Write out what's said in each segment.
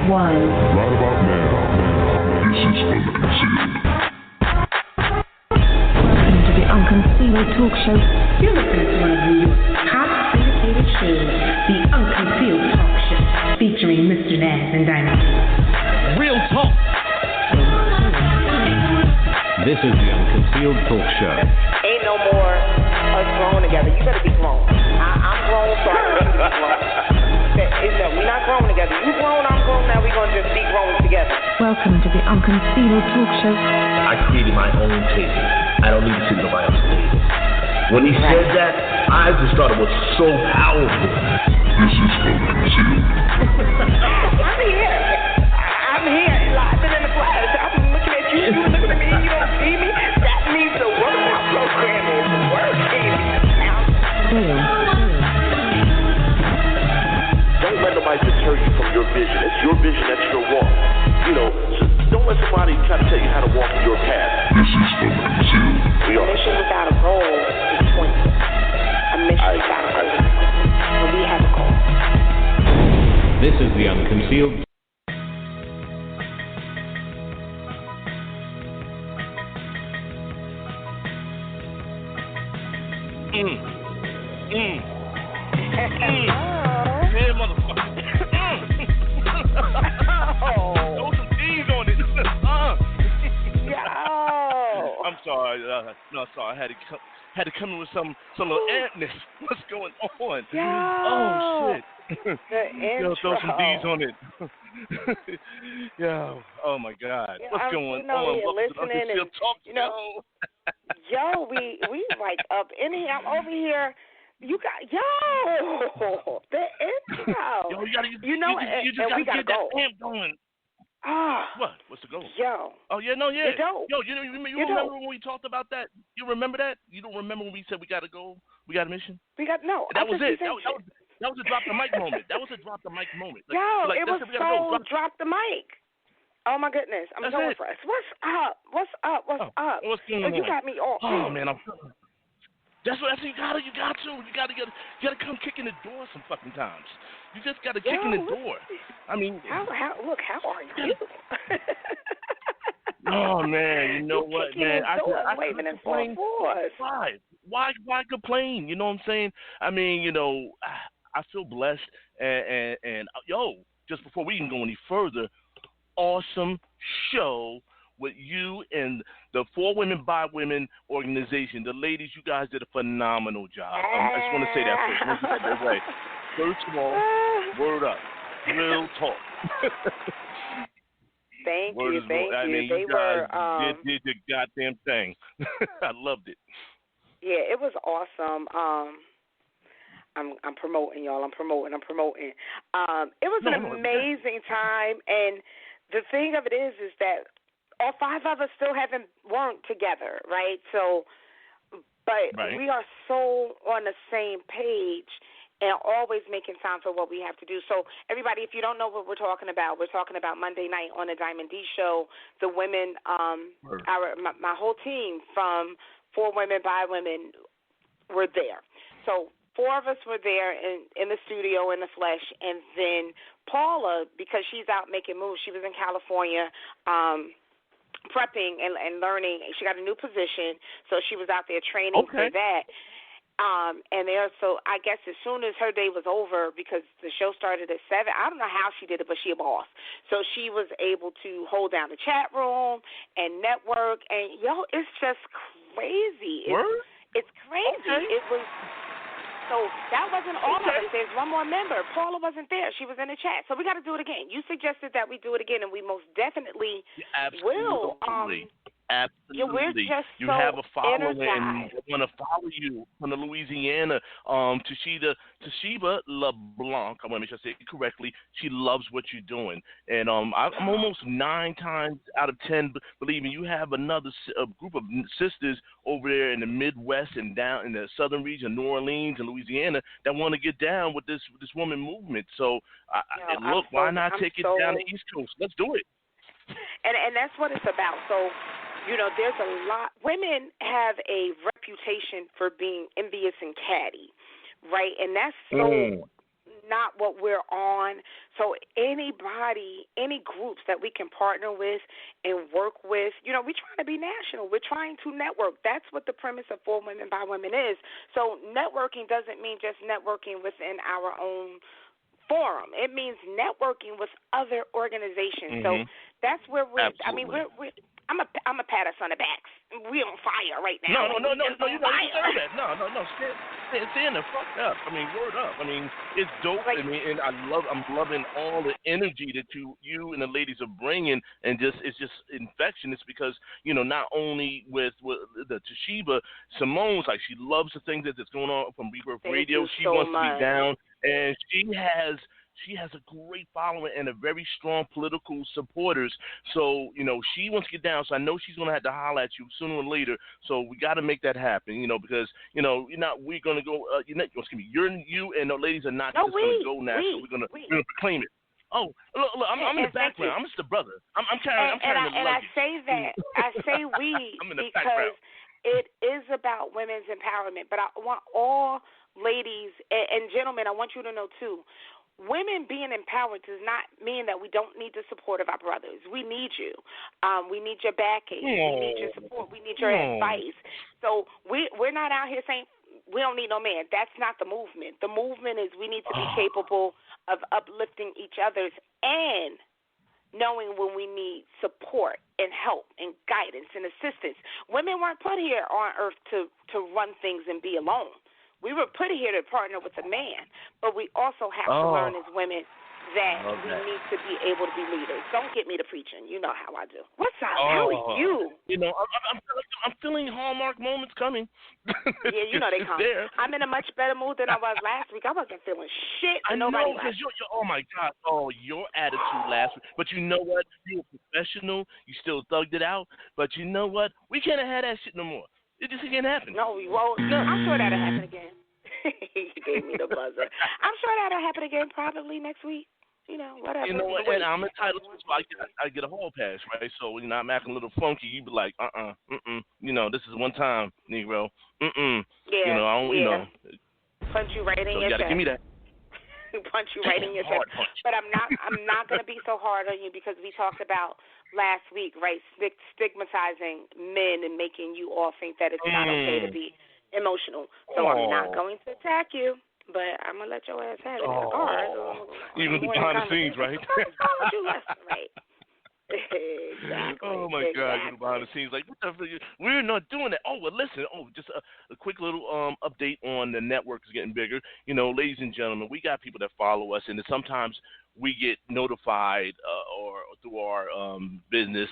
one. Right about now, this is Unconcealed. Welcome to the Unconcealed Talk Show. You're listening to one of New York's top syndicated shows, the Unconcealed Talk Show, featuring Mr. Naz and Diamond Dee. Real talk. This is the Unconcealed Talk Show. Ain't no more us grown together. You better be grown. I'm grown, so I better be grown. We're not grown together. You grown, I'm grown. Now we're going to just be grown together. Welcome to the Unconcealed Talk Show. I created my own table. I don't need to sit at nobody else's table. When he said that, I just thought it was so powerful. This is Unconcealed. I'm here. Live and in the flash. I'm looking at you. You looking at me. You don't see me. That means the workout program is working. Don't let nobody deter you from your vision. It's your vision, that's your walk. You know, so don't let somebody try to tell you how to walk your path. This is Unconcealed. We A are. mission without a goal is pointless. A mission without a goal is pointless. And we have a goal. This is the Unconcealed. Yeah, motherfucker. Throw some D's on it. Yo. I'm sorry. No, sorry. I had to come in with some little ampness. What's going on? Yo. Oh shit. The Yo, throw some intro. D's on it. Yo. Oh my God. Yeah, What's going on? You're Welcome to the listening Unconcealed Talk Show. Show. Yo, we like up in here. I'm over here. You got the intro. Yo, you just and gotta we gotta get go. that amp going. What? What's the goal? Yo. Oh yeah, no, yeah. You don't. Yo, you remember when we talked about that? You remember that? You don't remember when we said we gotta go? We got a mission. That was it. That was a drop the mic moment. That was a drop the mic moment. Like, Yo, like, it was so drop the mic. Oh my goodness, I'm so impressed. What's up? What's up? What's going on? You got me all. Oh man, That's what you got to come kick in the door some fucking times. You just got to kick in the door. I mean, how are you? Oh man, you know what, man? I waving in complain. Why complain? You know what I'm saying? I mean, you know, I feel blessed, and yo, just before we can go any further, awesome show with you and the For Women by Women organization. The ladies, you guys did a phenomenal job. I just want to say that first. First of all, word up. Real talk. Thank you. I mean, They you guys were did the goddamn thing. I loved it. Yeah, it was awesome. I'm promoting, y'all. I'm promoting. It was an amazing time, and the thing of it is that all five of us still weren't together, right? So, but we are so on the same page and always making time for what we have to do. So, everybody, if you don't know what we're talking about Monday night on the Diamond Dee show. The women, my whole team from For Women by Women were there. So, four of us were there in the studio in the flesh, and then Paula, because she's out making moves, she was in California prepping and learning. She got a new position, so she was out there training for that. So I guess as soon as her day was over, because the show started at 7, I don't know how she did it, but she a boss. So she was able to hold down the chat room and network, and it's just crazy. It's crazy. Okay. It was. So that wasn't all of us. There's one more member. Paula wasn't there. She was in the chat. So we got to do it again. You suggested that we do it again, and we most definitely will. Absolutely. We're just you so have a following, energized. and we want to follow you from the Louisiana. Toshiba LeBlanc, I want to make sure I say it correctly. She loves what you're doing. And I'm almost 9 times out of 10 believing you have another group of sisters over there in the Midwest and down in the southern region, New Orleans and Louisiana, that want to get down with this woman movement. So, why not take it down the East Coast? Let's do it. And that's what it's about. So, there's a lot. Women have a reputation for being envious and catty, right? And that's so not what we're on. So anybody, any groups that we can partner with and work with, we're trying to be national. We're trying to network. That's what the premise of For Women by Women is. So networking doesn't mean just networking within our own forum. It means networking with other organizations. So that's where we're. Absolutely. I mean, I'm a pat us on the backs. We on fire right now. No, you don't deserve that. No. Stand the fuck up. I mean, word up. I mean, it's dope. Like, I mean, and I'm loving all the energy that you and the ladies are bringing, and it's just infectious because not only with the Toshiba Simone's, like she loves the things that's going on from Rebirth Radio. She wants to be down, and she has a great following and a very strong political supporters. So, she wants to get down. So I know she's going to have to holler at you sooner or later. So we got to make that happen, because, we're going to go, you and the ladies are not just going to go national. We're going to proclaim it. Oh, look, I'm in the background. I'm just a brother. I'm carrying the luggage. And I say that, I say we because background. It is about women's empowerment. But I want all ladies and gentlemen, I want you to know, too, women being empowered does not mean that we don't need the support of our brothers. We need you. We need your backing. We need your support. We need your advice. So we're not out here saying we don't need no man. That's not the movement. The movement is we need to be capable of uplifting each other's and knowing when we need support and help and guidance and assistance. Women weren't put here on earth to run things and be alone. We were put here to partner with a man, but we also have to learn as women that we need to be able to be leaders. Don't get me to preaching. You know how I do. What's up? How are you? I'm feeling Hallmark moments coming. Yeah, they come. I'm in a much better mood than I was last week. I wasn't feeling shit. I know, because oh my God, your attitude last week. But you know what? You were professional. You still thugged it out. But you know what? We can't have that shit no more. It just can't happen. No, we won't. No, I'm sure that'll happen again. You gave me the buzzer. I'm sure that'll happen again probably next week. Whatever. And I'm entitled to, so I get a hall pass, right? So, I'm acting a little funky. You be like, this is one time, Negro. Yeah. I don't, Punch you right in your chest. You gotta give me that. Punch you right in your chest. But I'm not gonna be so hard on you because we talked about last week, right? Stigmatizing men and making you all think that it's not okay to be emotional. So I'm not going to attack you, but I'm going to let your ass have it in the car. Even behind the scenes, right? Right. Exactly. Oh, my God, you're behind the scenes. Like, what the fuck? We're not doing that. Oh, well, listen. Just a quick little update on the network is getting bigger. Ladies and gentlemen, we got people that follow us, and sometimes we get notified or through our business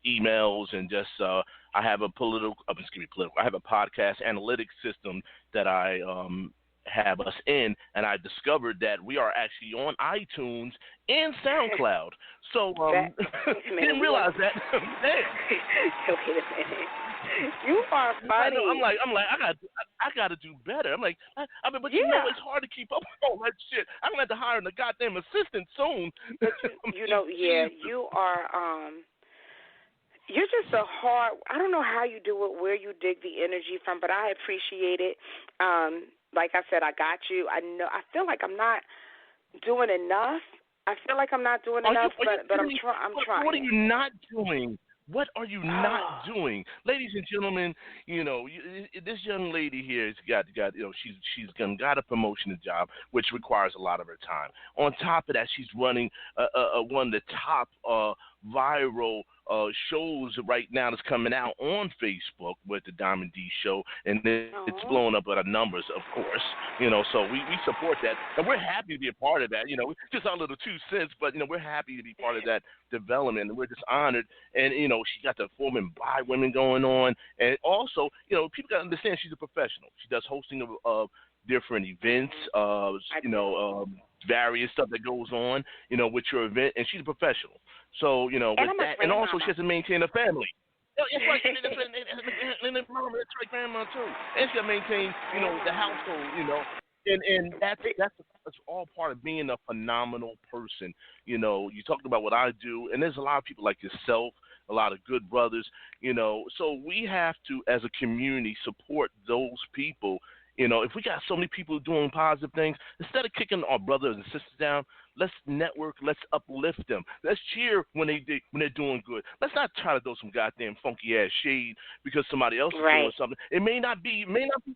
emails and just I have a I have a podcast analytics system that I have us in, and I discovered that we are actually on iTunes and SoundCloud. So didn't realize that. Wait a minute. You are funny. I'm like, I got to do better. I'm like, but it's hard to keep up with all that shit. I'm gonna have to hire a goddamn assistant soon. But you are. You're just a hard. I don't know how you do it, where you dig the energy from, but I appreciate it. Like I said, I got you. I know. I feel like I'm not doing enough. But I'm trying. What are you not doing? What are you not doing, ladies and gentlemen? This young lady here has got she's got a promotion job, which requires a lot of her time. On top of that, she's running one of the top viral shows right now that's coming out on Facebook with the Diamond Dee Show, and it's blowing up at our numbers, of course. So we support that, and we're happy to be a part of that. Just our little 2 cents, but we're happy to be part of that development, and we're just honored. And she got the For Women by Women going on, and also people got to understand she's a professional. She does hosting of different events, various stuff that goes on, with your event, and she's a professional. So, with that, and also she has to maintain a family. It's like grandma too, and she got to maintain, the household, and that's all part of being a phenomenal person. You talked about what I do, and there's a lot of people like yourself, a lot of good brothers, so we have to, as a community, support those people You know, if we got so many people doing positive things, instead of kicking our brothers and sisters down, let's network. Let's uplift them. Let's cheer when they're doing good. Let's not try to throw some goddamn funky ass shade because somebody else is doing something. It may not be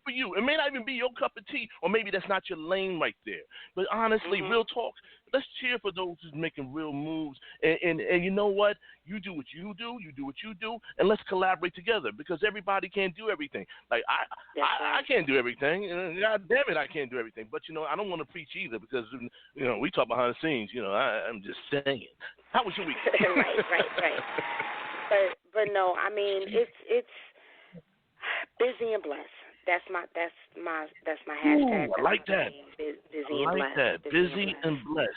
for you. It may not even be your cup of tea, or maybe that's not your lane right there. But honestly, real talk. Let's cheer for those who's making real moves. And you know what? You do what you do. You do what you do, and let's collaborate together because everybody can't do everything. Like I can't do everything. God damn it, I can't do everything. But you know, I don't want to preach either because you know we talk behind the scenes. You know, I'm just saying. How was your week? right. But no, I mean it's busy and blessed. That's my hashtag. Ooh, I like that. Busy I like that. Busy and blessed.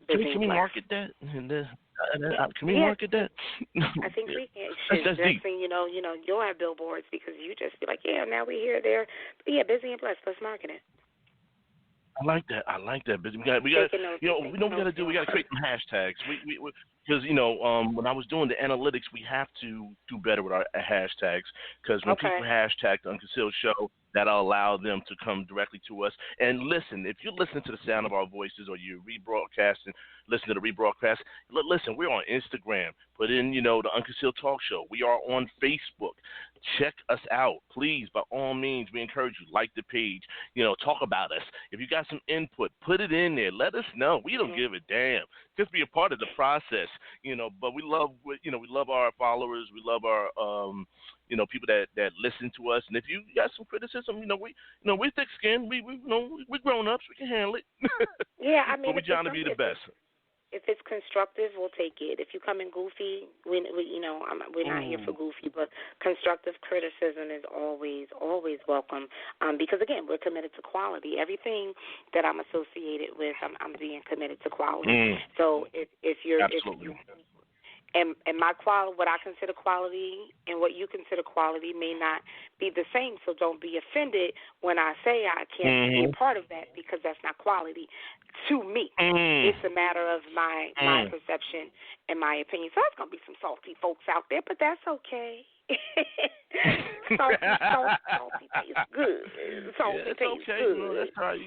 Can we market that? Can we market that? I think we can. That's deep. You know, you'll have billboards because you just be like, yeah, now we're here, there. But yeah, busy and blessed. Let's market it. I like that. But we got. You know, we know what we got to do. We got to create some hashtags. Because you know, when I was doing the analytics, we have to do better with our hashtags. Because when people hashtag the Unconcealed Show, that'll allow them to come directly to us. And listen, if you listen to the sound of our voices or you rebroadcasting, listen to the rebroadcast, listen, we're on Instagram. Put in, you know, the Unconcealed Talk Show. We are on Facebook. Check us out. Please, by all means, we encourage you, like the page. You know, talk about us. If you got some input, put it in there. Let us know. We don't give a damn. Just be a part of the process, you know. But we love our followers. We love our, you know, people that listen to us. And if you got some criticism, you know, we're thick-skinned. We're grown-ups. We can handle it. Yeah, I mean, but we're trying to be the best. If it's constructive, we'll take it. If you come in goofy, we're not here for goofy, but constructive criticism is always welcome. Because again, we're committed to quality. Everything that I'm associated with, I'm being committed to quality. So if you're And my quality, what I consider quality and what you consider quality may not be the same, so don't be offended when I say I can't be a part of that because that's not quality to me. It's a matter of my perception and my opinion. So there's going to be some salty folks out there, but that's okay. salty tastes good. Salty tastes good. No, that's right.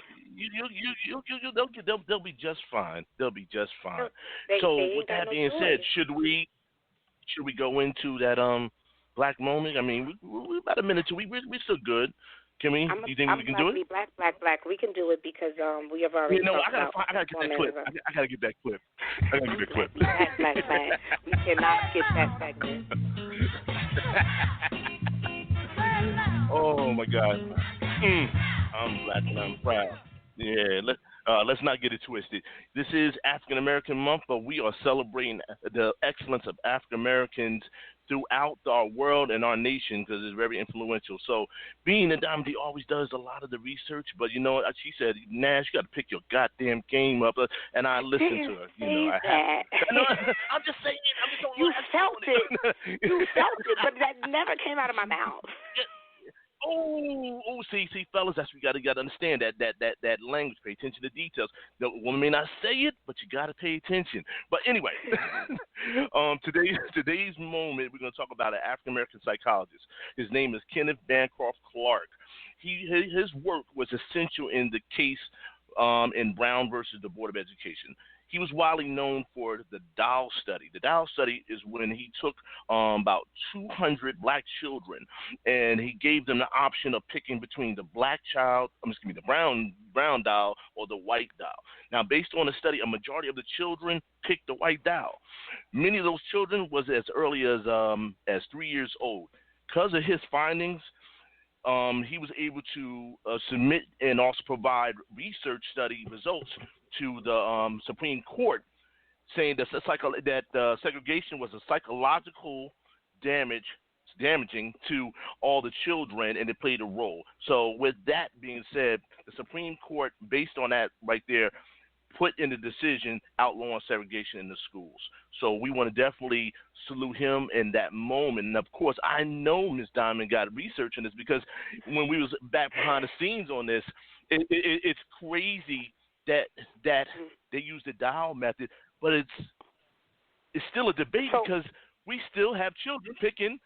They'll be just fine. They'll be just fine. So with that being said, should we go into that black moment? I mean, we're about a minute to. We're still good. Can we? Do you think we can do it? Black. We can do it because we have already. I gotta get that clip. I gotta get that clip. Black. We cannot skip that segment. Oh my God. I'm black and I'm proud. Yeah, let's not get it twisted. This is African American Month, but we are celebrating the excellence of African Americans throughout our world and our nation because it's very influential. So, being that Diamond Dee always does a lot of the research, but you know what? She said, Naz, you got to pick your goddamn game up, and I listened to her. You know, I'm just saying. You felt it. You felt it, but that never came out of my mouth. See, fellas, that's what you gotta understand that language. Pay attention to details. The woman may not say it, but you gotta pay attention. But anyway, today's moment, we're gonna talk about an African American psychologist. His name is Kenneth Bancroft Clark. His work was essential in the case in Brown versus the Board of Education. He was widely known for the Dow study. The Dow study is when he took about 200 black children, and he gave them the option of picking between the the brown Dow or the white Dow. Now, based on the study, a majority of the children picked the white Dow. Many of those children was as early as 3 years old. Because of his findings, he was able to submit and also provide research study results to the Supreme Court, saying that segregation was a psychological damaging to all the children, and it played a role. So with that being said, the Supreme Court, based on that right there, put in the decision outlawing segregation in the schools. So we want to definitely salute him in that moment. And, of course, I know Ms. Diamond got research on this because when we was back behind the scenes on this, it's crazy that they use the Dow method, but it's still a debate because we still have children picking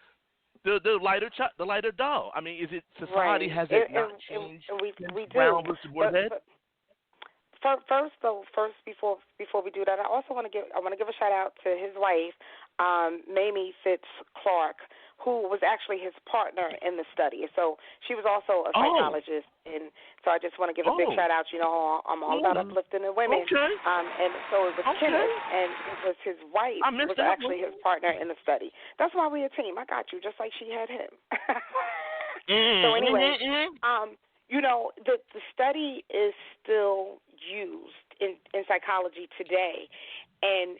the lighter doll. I mean, is it society has it not changed? And we do. Brown versus Boyhead? First, before we do that, I also want to give a shout out to his wife, Mamie Fitz Clark, who was actually his partner in the study. So she was also a psychologist, and so I just want to give a big shout out. You know, I'm all about uplifting the women. Okay. And so it was Kenneth, and it was his wife was actually his partner in the study. That's why we're a team. I got you, just like she had him. So anyway, you know, the study is still used in psychology today, and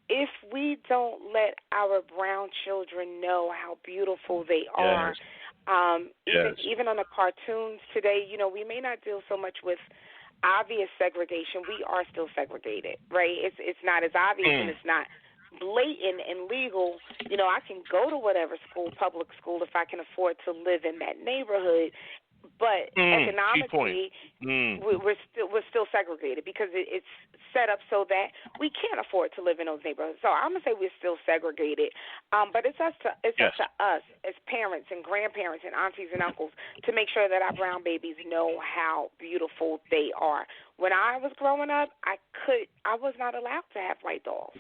if we don't let our brown children know how beautiful they are, even on the cartoons today, you know, we may not deal so much with obvious segregation. We are still segregated, right? It's not as obvious and it's not blatant and legal. You know, I can go to whatever school, public school, if I can afford to live in that neighborhood. But economically, we're still segregated because it's set up so that we can't afford to live in those neighborhoods. So I'm gonna say we're still segregated. But it's up to us as parents and grandparents and aunties and uncles to make sure that our brown babies know how beautiful they are. When I was growing up, I was not allowed to have white dolls.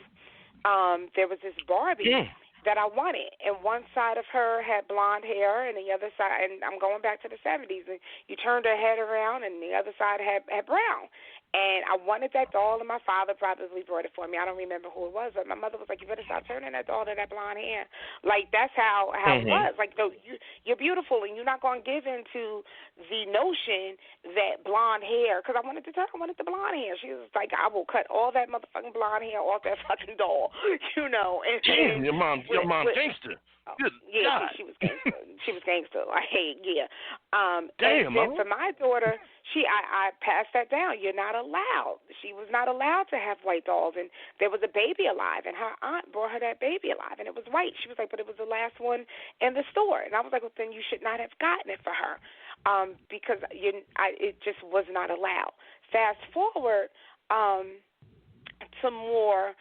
There was this Barbie that I wanted, and one side of her had blonde hair, and the other side, and I'm going back to the 70s, and you turned her head around, and the other side had brown. And I wanted that doll, and my father probably brought it for me. I don't remember who it was, but my mother was like, you better stop turning that doll to that blonde hair. Like, that's how it was. Like, you're beautiful, and you're not going to give in to the notion that blonde hair, because I wanted the blonde hair. She was like, I will cut all that motherfucking blonde hair off that fucking doll, you know. And, damn, your mom gangster. Good God. She was gangster. She was gangster. Damn, and then for my daughter, I passed that down. You're not allowed. She was not allowed to have white dolls, and there was a baby alive, and her aunt brought her that baby alive, and it was white. She was like, but it was the last one in the store, and I was like, well, then you should not have gotten it for her, because it just was not allowed. Fast forward to more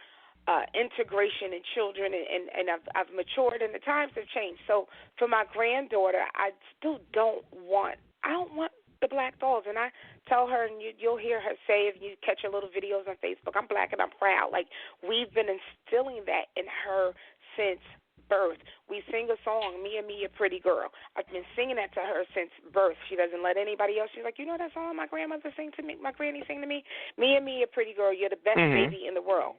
integration in children, and I've matured, and the times have changed. So for my granddaughter, I don't want the black dolls, and I tell her, and you'll hear her say, if you catch her little videos on Facebook, I'm black and I'm proud. Like, we've been instilling that in her since birth. We sing a song, Me and Me, a Pretty Girl. I've been singing that to her since birth. She doesn't let anybody else. She's like, you know that song my grandmother sang to me, my granny sang to me? Me and Me, a Pretty Girl, you're the best baby in the world.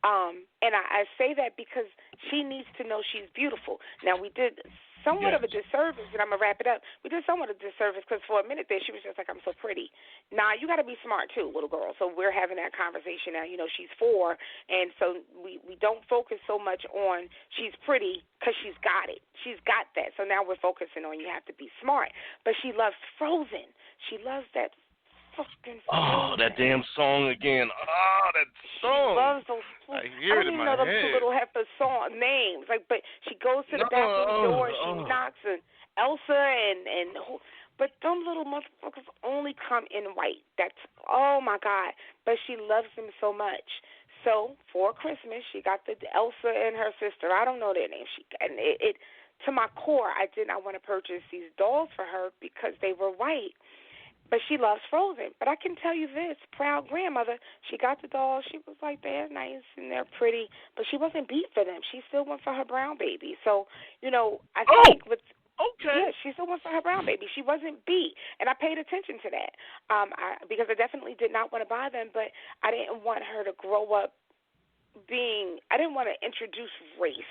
And I say that because she needs to know she's beautiful. Now, we did somewhat of a disservice, and I'm going to wrap it up. We did somewhat of a disservice because for a minute there she was just like, I'm so pretty. Nah, you got to be smart too, little girl. So we're having that conversation now. You know, she's 4, and so we don't focus so much on she's pretty because she's got it. She's got that. So now we're focusing on you have to be smart. But she loves Frozen. She loves that fucking Frozen. Oh, that damn song again. Oh, that song. She loves those. I hear it in my head. I don't even know those two little heifer song names. Like, but she goes to the bathroom door and she knocks, and Elsa and but them little motherfuckers only come in white. That's, oh my God. But she loves them so much. So for Christmas, she got the Elsa and her sister. I don't know their names. And it to my core, I did not want to purchase these dolls for her because they were white. But she loves Frozen. But I can tell you this, proud grandmother, she got the dolls. She was like, they're nice and they're pretty. But she wasn't beat for them. She still went for her brown baby. So, you know, I think with yeah, she still went for her brown baby. She wasn't beat. And I paid attention to that because I definitely did not want to buy them. But I didn't want her to grow up I didn't want to introduce race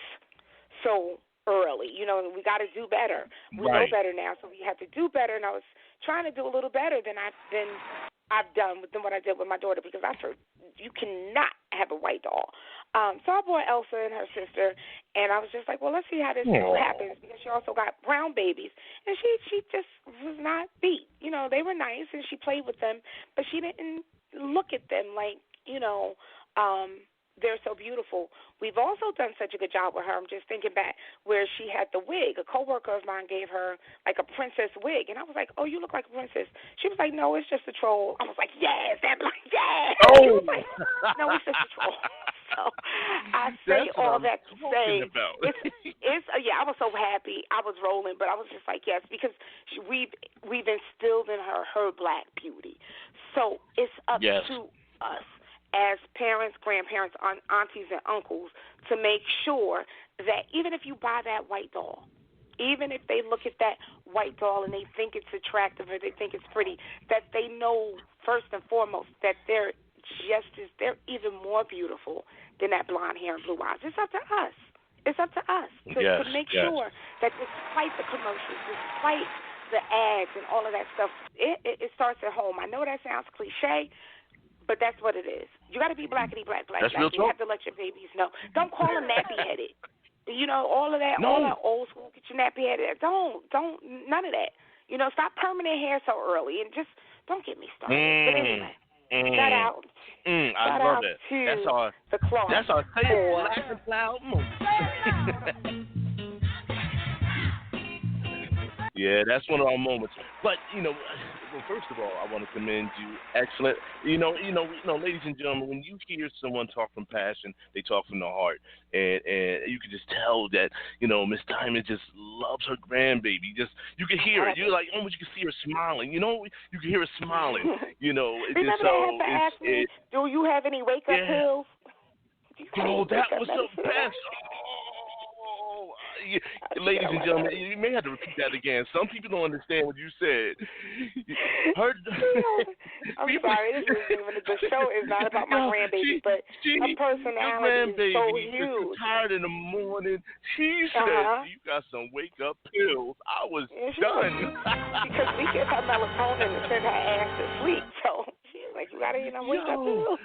so early. You know, we got to do better. We know better now, so we have to do better. And I was trying to do a little better than I've done than what I did with my daughter, because I've heard you cannot have a white doll. So I bought Elsa and her sister, and I was just like, well, let's see how this happens, because she also got brown babies, and she just was not beat. You know, they were nice, and she played with them, but she didn't look at them like, you know, they're so beautiful. We've also done such a good job with her. I'm just thinking back where she had the wig. A coworker of mine gave her like a princess wig, and I was like, "Oh, you look like a princess." She was like, "No, it's just a troll." I was like, "Yes, that black, yes." Oh, Like, no, it's just a troll. So I say all that to say, I was so happy. I was rolling, but I was just like, yes, because we've instilled in her black beauty. So it's up to us as parents, grandparents, aunties, and uncles to make sure that even if you buy that white doll, even if they look at that white doll and they think it's attractive or they think it's pretty, that they know first and foremost that they're even more beautiful than that blonde hair and blue eyes. It's up to us. It's up to us to make sure that despite the commercials, despite the ads and all of that stuff, it starts at home. I know that sounds cliche, but that's what it is. You got to be blackity black. You have to let your babies know. Don't call them nappy-headed. You know, all of that, all that old school, get your nappy-headed. Don't, none of that. You know, stop permanent hair so early and just don't get me started. But anyway. Shout out. I love it. To the Clark. That's our favorite Laugh and Loud moment. Yeah, that's one of our moments. But, first of all, I want to commend you. Excellent. Ladies and gentlemen, when you hear someone talk from passion, they talk from the heart. And you can just tell that, Miss Diamond just loves her grandbaby. You can hear it. You're like, almost you can see her smiling. You can hear her smiling. Remember they had to ask me, do you have any wake-up pills? Oh, that was the best. Ladies and gentlemen, you may have to repeat that again. Some people don't understand what you said. I'm sorry. The show is not about my grandbaby, but her personality is so huge. Tired in the morning. She said, "You got some wake-up pills." I was done. Because we get her melatonin and send her ass to sleep. So she's like, "You got to wake-up pills."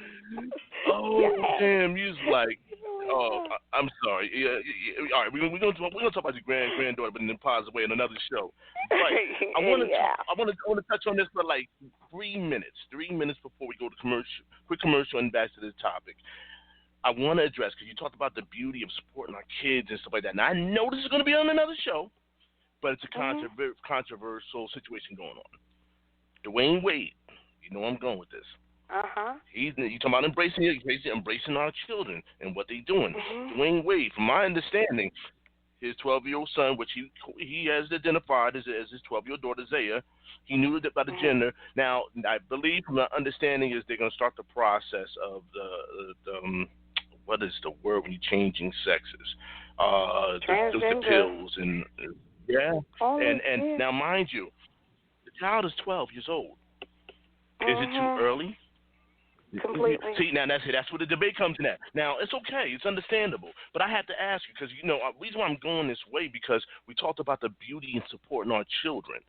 Damn, you was like. Oh, I'm sorry. Yeah. All right, we're gonna talk about your granddaughter, but in a positive way in another show. But I want to touch on this for like 3 minutes. 3 minutes before we go to quick commercial, and back to this topic. I want to address, because you talked about the beauty of supporting our kids and stuff like that. Now I know this is going to be on another show, but it's a controversial situation going on. Dwayne Wade, you know where I'm going with this. You talking about embracing our children and what they're doing. Dwayne Wade, from my understanding, his 12-year-old son, which he has identified as his 12-year-old daughter Zaya, he knew about the gender. Now, I believe from my understanding is they're going to start the process of the what is the word when you're changing sexes? The pills and and now mind you, the child is 12 years old. Is it too early? Completely. See, now that's where the debate comes in at. Now, it's okay. It's understandable. But I have to ask you, because, the reason why I'm going this way, because we talked about the beauty in supporting our children.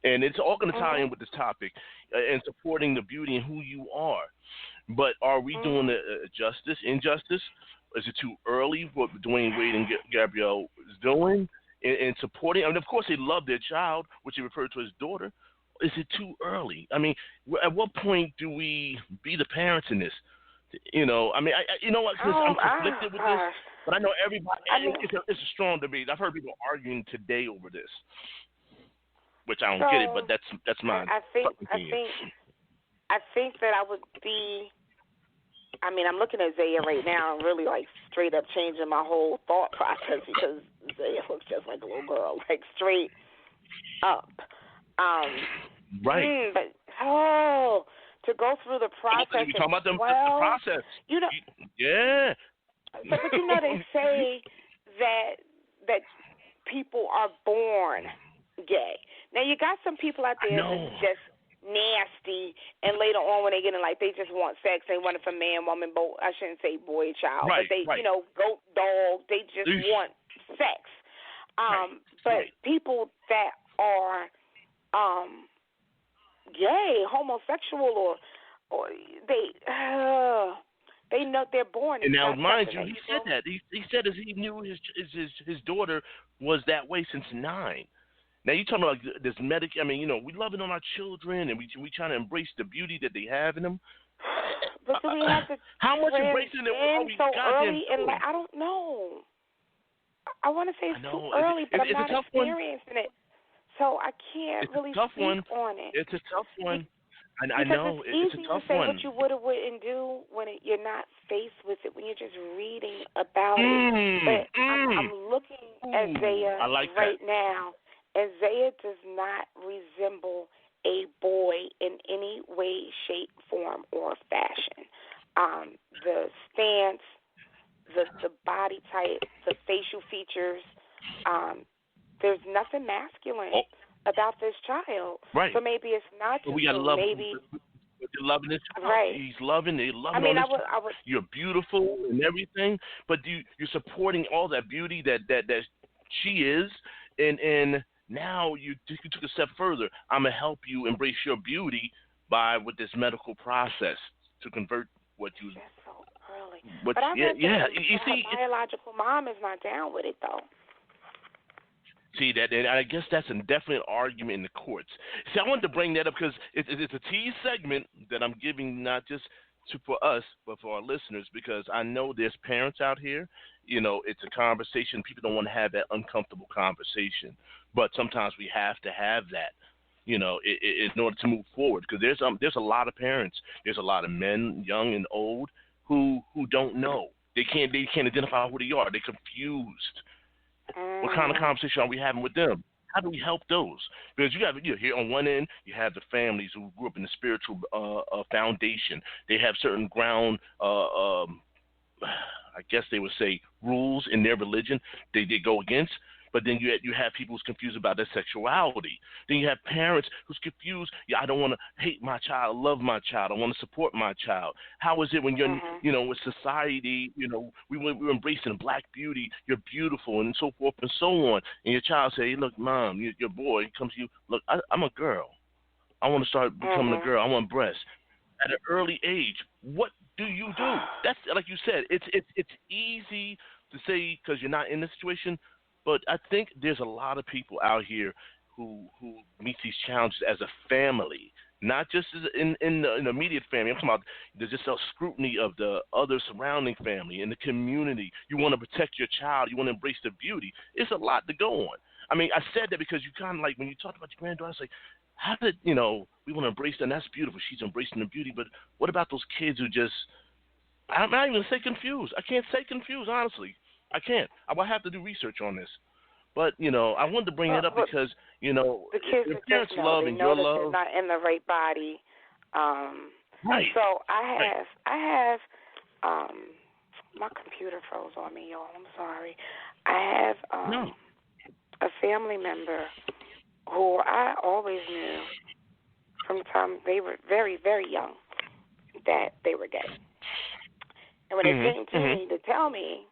And it's all going to tie in with this topic, and supporting the beauty in who you are. But are we doing injustice? Is it too early what Dwayne Wade and Gabrielle is doing in supporting? I mean, of course, they love their child, which he referred to as daughter. Is it too early? I mean, at what point do we be the parents in this? You know what? Because I'm conflicted with this, but I know everybody. It's a strong debate. I've heard people arguing today over this, which I don't get it, but that's mine. I think that I would be. I mean, I'm looking at Zaya right now and really like straight up changing my whole thought process, because Zaya looks just like a little girl, like straight up. Right. But to go through the process. You're talking about the process. Yeah. But they say that people are born gay. Now you got some people out there that's just nasty, and later on when they get in, like, they just want sex. They want it for man, woman, boy. I shouldn't say boy, child, but they, goat, dog. They just want sex. But people that are gay, homosexual, or they know they're born. And now, mind you, he said that. He said as he knew his daughter was that way since 9. Now you talking about this we loving on our children, and we trying to embrace the beauty that they have in them. But do we have to how much embracing it are we so early? And I don't know. I want to say it's too early, but I'm not experiencing it, so I can't really speak on it. It's a tough one. I know it's a tough to say one. what you would or wouldn't do when you're not faced with it, when you're just reading about it. But I'm looking at Zaya right now, and Zaya does not resemble a boy in any way, shape, form, or fashion. The stance, the body type, the facial features, there's nothing masculine about this child. Right. So maybe it's not just we gotta love maybe. You're loving this child. Right. He's loving it. I mean, I would. You're beautiful and everything, but you're supporting all that beauty that she is, and now you took a step further. I'm gonna help you embrace your beauty with this medical process to convert what you. That's so early. But You see, her biological mom is not down with it though. See that, and I guess that's a definite argument in the courts. See, I wanted to bring that up because it's a tease segment that I'm giving not just for us, but for our listeners, because I know there's parents out here. You know, it's a conversation. People don't want to have that uncomfortable conversation, but sometimes we have to have that. You know, in order to move forward, because there's a lot of parents, there's a lot of men, young and old, who don't know. They can't identify who they are. They're confused. What kind of conversation are we having with them? How do we help those? Because you here on one end, you have the families who grew up in the spiritual foundation. They have certain ground, I guess they would say, rules in their religion they go against. But then you have people who's confused about their sexuality. Then you have parents who's confused. Yeah, I don't want to hate my child, love my child. I want to support my child. How is it when you're, with society, we're embracing black beauty, you're beautiful, and so forth and so on. And your child say, hey, look, Mom, your boy comes to you, look, I'm a girl. I want to start becoming a girl. I want breasts. At an early age, what do you do? That's, like you said, it's easy to say because you're not in the situation. But I think there's a lot of people out here who meet these challenges as a family, not just as in the immediate family. I'm talking about there's just a scrutiny of the other surrounding family and the community. You want to protect your child. You want to embrace the beauty. It's a lot to go on. I mean, I said that because you kind of like when you talked about your granddaughter, it's like, how did, we want to embrace that, and that's beautiful. She's embracing the beauty. But what about those kids who just, I'm not even going to say confused. I can't say confused, honestly. I can't. I will have to do research on this. But, I wanted to bring it up because, the kids your parents love and your love. They're not in the right body. Right. So I have my computer froze on me, y'all. I'm sorry. I have a family member who I always knew from the time they were very, very young that they were gay. And when they came to me to tell me,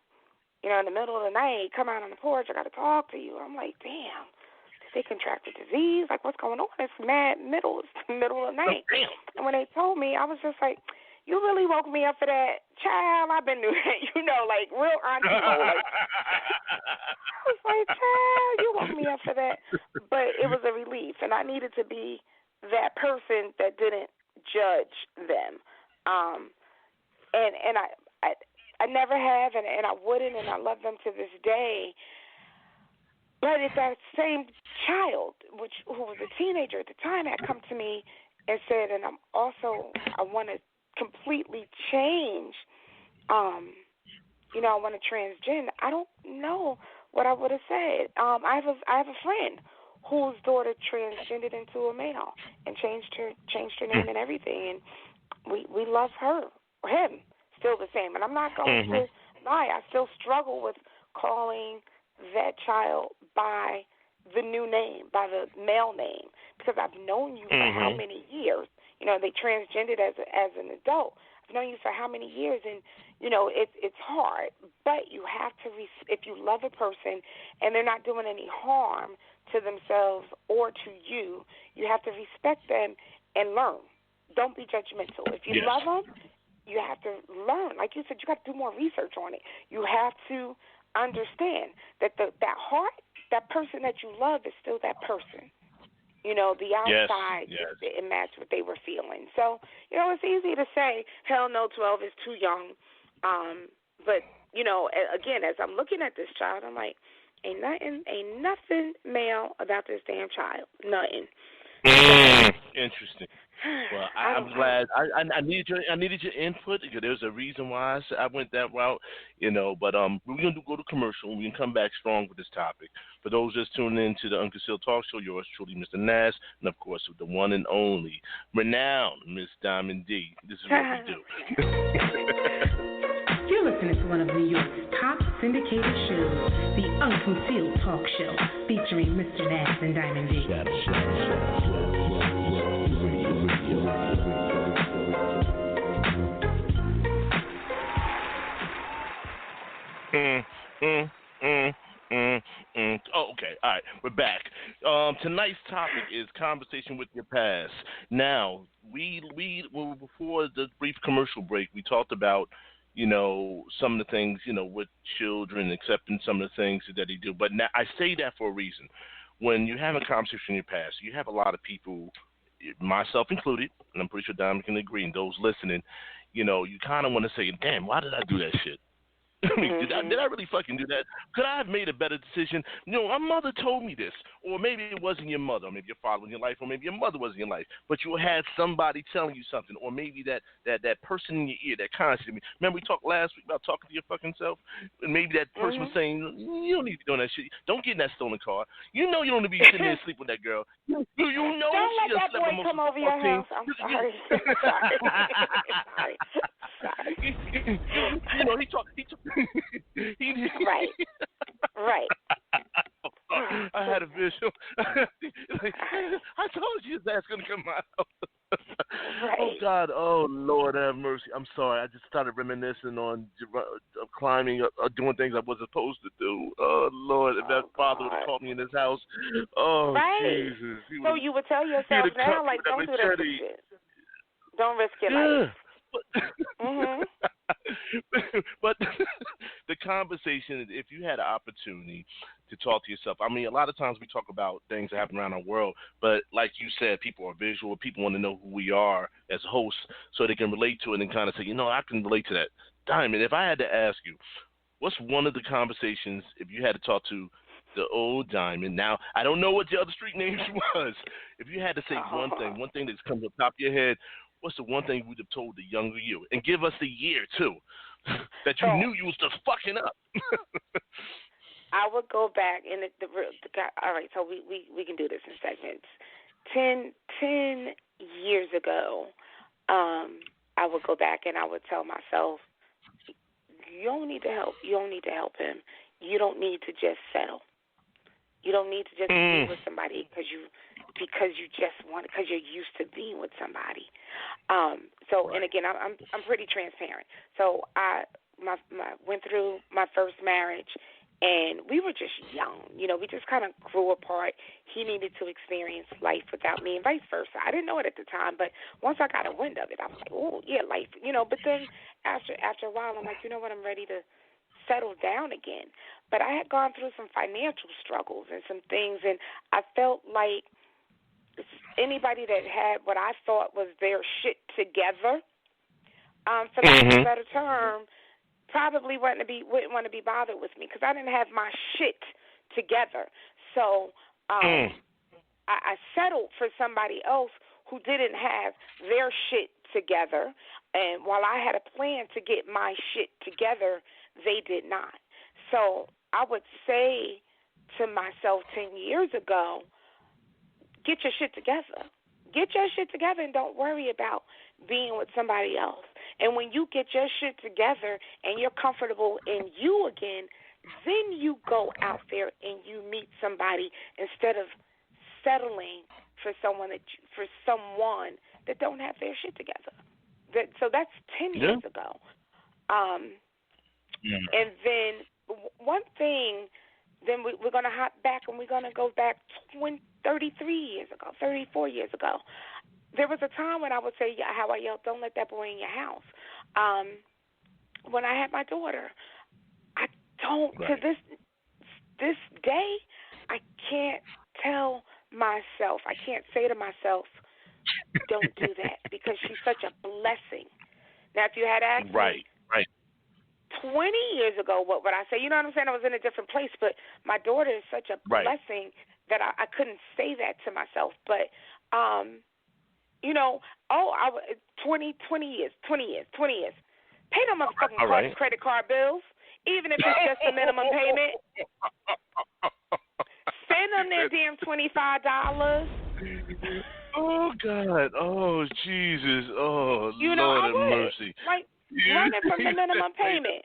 in the middle of the night, come out on the porch, I got to talk to you. I'm like, damn, did they contract a disease? Like, what's going on? It's it's the middle of the night. And when they told me, I was just like, you really woke me up for that? Child, I've been doing that, like real auntie mode. I was like, child, you woke me up for that. But it was a relief, and I needed to be that person that didn't judge them. And I never have, and I wouldn't, and I love them to this day. But if that same child, who was a teenager at the time, had come to me and said, and I want to completely change, I want to transgender, I don't know what I would have said. I have a friend whose daughter transgendered into a male and changed her name and everything, and we love her or him. Still the same, and I'm not going to lie. I still struggle with calling that child by the new name, by the male name, because I've known you for how many years? They transgendered as an adult. I've known you for how many years, and it's hard. But you have to, if you love a person and they're not doing any harm to themselves or to you, you have to respect them and learn. Don't be judgmental. If you love them, you have to learn. Like you said, you got to do more research on it. You have to understand that that heart, that person that you love is still that person. The outside didn't match what they were feeling. So, it's easy to say, hell no, 12 is too young. But, again, as I'm looking at this child, I'm like, ain't nothing male about this damn child. Nothing. Interesting. Well, I'm glad. I needed your input because there's a reason why I went that route, But we're gonna go to commercial and we can come back strong with this topic. For those just tuning in to the Unconcealed Talk Show, yours truly, Mr. Naz, and of course with the one and only renowned Miss Diamond Dee. This is what we do. You're listening to one of New York's top syndicated shows, the Unconcealed Talk Show, featuring Mr. Naz and Diamond Dee. Oh, okay. All right. We're back. Tonight's topic is conversation with your past. Now, well, before the brief commercial break, we talked about, some of the things, with children, accepting some of the things that they do. But now I say that for a reason. When you have a conversation in your past, you have a lot of people, myself included, and I'm pretty sure Diamond can agree, and those listening, you kind of want to say, damn, why did I do that shit? I mean, did I really fucking do that? Could I have made a better decision? My mother told me this. Or maybe it wasn't your mother, or maybe your father was in your life, or maybe your mother was in your life. But you had somebody telling you something, or maybe that person in your ear, that constant. Remember we talked last week about talking to your fucking self? And maybe that person was saying, you don't need to be doing that shit. Don't get in that stolen car. You know you don't need to be sitting there sleeping with that girl. You know don't she let just that slept boy with come over your house. I'm sorry. Sorry. He talked. Right. I had a visual. I told you his ass gonna come out. Right. Oh God. Oh Lord, have mercy. I'm sorry. I just started reminiscing on climbing, doing things I wasn't supposed to do. Oh Lord, if that father would have caught me in his house. Oh right. Jesus. So you would tell yourself now, like, don't do that shit. Don't risk your life. But the conversation, if you had an opportunity to talk to yourself, I mean, a lot of times we talk about things that happen around our world, but like you said, people are visual. People want to know who we are as hosts so they can relate to it and kind of say, I can relate to that. Diamond, if I had to ask you, what's one of the conversations, if you had to talk to the old Diamond, now I don't know what the other street names was, if you had to say one thing that's come to the top of your head, what's the one thing you would have told the younger you? And give us the year, too, that you knew you was just fucking up. I would go back, and all right, so we can do this in segments. 10 years ago, I would go back and I would tell myself, you don't need to help. You don't need to help him. You don't need to just settle. You don't need to just be with somebody because you just want, because you're used to being with somebody. And again, I'm pretty transparent. So I went through my first marriage, and we were just young. We just kind of grew apart. He needed to experience life without me, and vice versa. I didn't know it at the time, but once I got a wind of it, I was like, oh yeah, life. But then after a while, I'm like, you know what? I'm ready to settle down again. But I had gone through some financial struggles and some things, and I felt like anybody that had what I thought was their shit together, for lack of a better term, probably wouldn't want to be bothered with me because I didn't have my shit together. So I settled for somebody else who didn't have their shit together, and while I had a plan to get my shit together, they did not. So I would say to myself 10 years ago, get your shit together. Get your shit together and don't worry about being with somebody else. And when you get your shit together and you're comfortable in you again, then you go out there and you meet somebody instead of settling for someone that don't have their shit together. So that's 10 years ago. And then one thing, then we're going to hop back and we're going to go back 34 years ago. There was a time when I would say, how I yelled, don't let that boy in your house. When I had my daughter, I don't, to this day, I can't tell myself, I can't say to myself, don't do that, because she's such a blessing. Now, if you had asked me 20 years ago, what would I say? You know what I'm saying? I was in a different place, but my daughter is such a blessing that I couldn't say that to myself. But you know, 20 years. Pay them motherfucking credit card bills, even if it's just a minimum payment. Send them their damn $25. Oh, God. Oh, Jesus. Oh, you know, Lord have mercy. Like, run it from the minimum payment.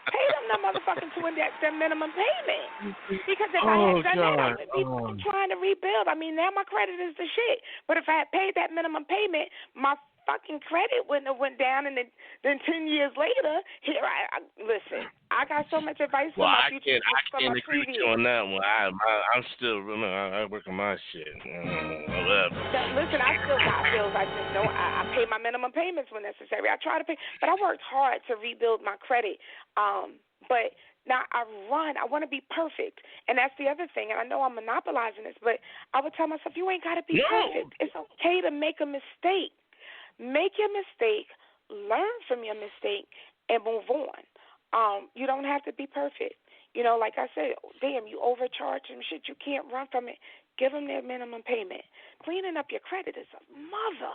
Pay them the motherfucking to index their minimum payment. Because if I had done that, I would be trying to rebuild. I mean, now my credit is the shit. But if I had paid that minimum payment, my fucking credit wouldn't have went down, and then 10 years later, here I listen. I got so much advice from my future. I can't agree with you on that one. I'm still, I work on my shit. Whatever. Listen, I still got bills. I just know I pay my minimum payments when necessary. I try to pay, but I worked hard to rebuild my credit. But now I want to be perfect, and that's the other thing. And I know I'm monopolizing this, but I would tell myself, you ain't got to be perfect. It's okay to make a mistake. Make your mistake, learn from your mistake, and move on. You don't have to be perfect. You know, like I said, damn, you overcharge them shit. You can't run from it. Give them their minimum payment. Cleaning up your credit is a mother.